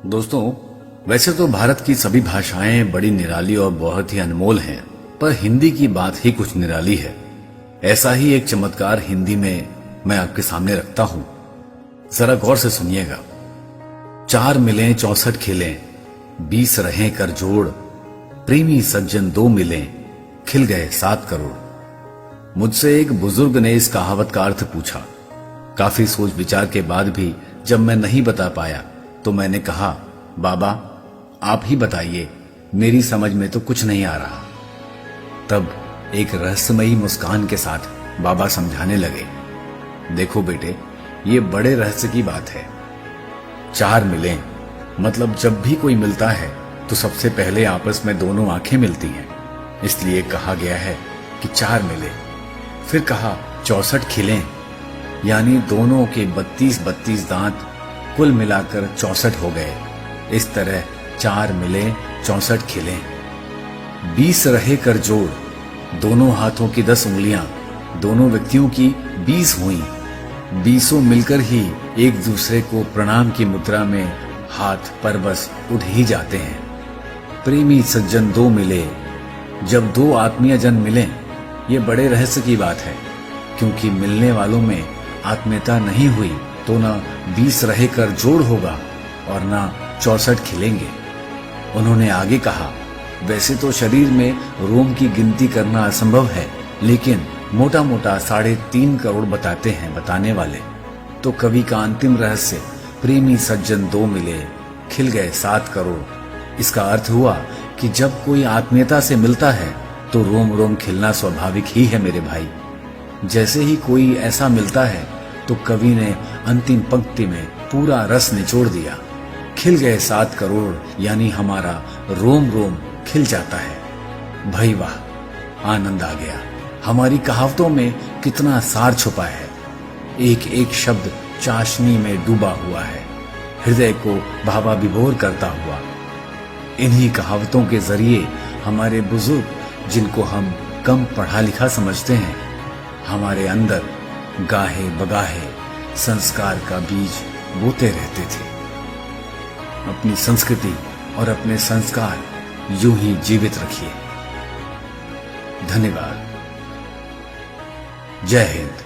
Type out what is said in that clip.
दोस्तों, वैसे तो भारत की सभी भाषाएं बड़ी निराली और बहुत ही अनमोल हैं, पर हिंदी की बात ही कुछ निराली है। ऐसा ही एक चमत्कार हिंदी में मैं आपके सामने रखता हूं, जरा गौर से सुनिएगा। 4 मिलें 64 खिलें, 20 रहें कर जोड़, प्रेमी सज्जन 2 मिलें, खिल गए 7 करोड़। मुझसे एक बुजुर्ग ने इस कहावत का अर्थ पूछा। काफी सोच विचार के बाद भी जब मैं नहीं बता पाया तो मैंने कहा, बाबा आप ही बताइए, मेरी समझ में तो कुछ नहीं आ रहा। तब एक रहस्यमयी मुस्कान के साथ बाबा समझाने लगे, देखो बेटे, ये बड़े रहस्य की बात है। 4 मिलें मतलब जब भी कोई मिलता है तो सबसे पहले आपस में दोनों आंखें मिलती हैं, इसलिए कहा गया है कि 4 मिले। फिर कहा 64 खिलें, यानी दोनों के 32 दांत कुल मिलाकर 64 हो गए। इस तरह 4 मिले 64 खिलें। 20 रहे कर जोड़, दोनों हाथों की 10 उंगलियां दोनों व्यक्तियों की 20 हुई। 20 मिलकर ही एक दूसरे को प्रणाम की मुद्रा में हाथ परवश उठ ही जाते हैं। प्रेमी सज्जन 2 मिले, जब 2 आत्मीय जन मिलें, ये बड़े रहस्य की बात है, क्योंकि मिलने वालों में आत्मीयता नहीं हुई तो ना 20 रहे कर जोड़ होगा और ना 64 खिलेंगे। उन्होंने आगे कहा, वैसे तो शरीर में रोम की गिनती करना असंभव है, लेकिन मोटा मोटा 3.5 करोड़ बताते हैं बताने वाले। तो कवि का अंतिम रहस्य, प्रेमी सज्जन 2 मिले, खिल गए 7 करोड़। इसका अर्थ हुआ कि जब कोई आत्मीयता से मिलता है तो रोम रोम खिलना स्वाभाविक ही है मेरे भाई। जैसे ही कोई ऐसा मिलता है तो कवि ने अंतिम पंक्ति में पूरा रस निचोड़ दिया। खिल गए 7 करोड़, यानी हमारा रोम रोम खिल जाता है। भाई वाह, आनंद आ गया। हमारी कहावतों में कितना सार छुपा है। एक एक शब्द चाशनी में डूबा हुआ है, हृदय को भावा विभोर करता हुआ। इन्हीं कहावतों के जरिए हमारे बुजुर्ग, जिनको हम कम पढ़ा लिखा समझते हैं, हमारे अंदर गाहे बगाहे संस्कार का बीज बोते रहते थे। अपनी संस्कृति और अपने संस्कार यूं ही जीवित रखिए। धन्यवाद। जय हिंद।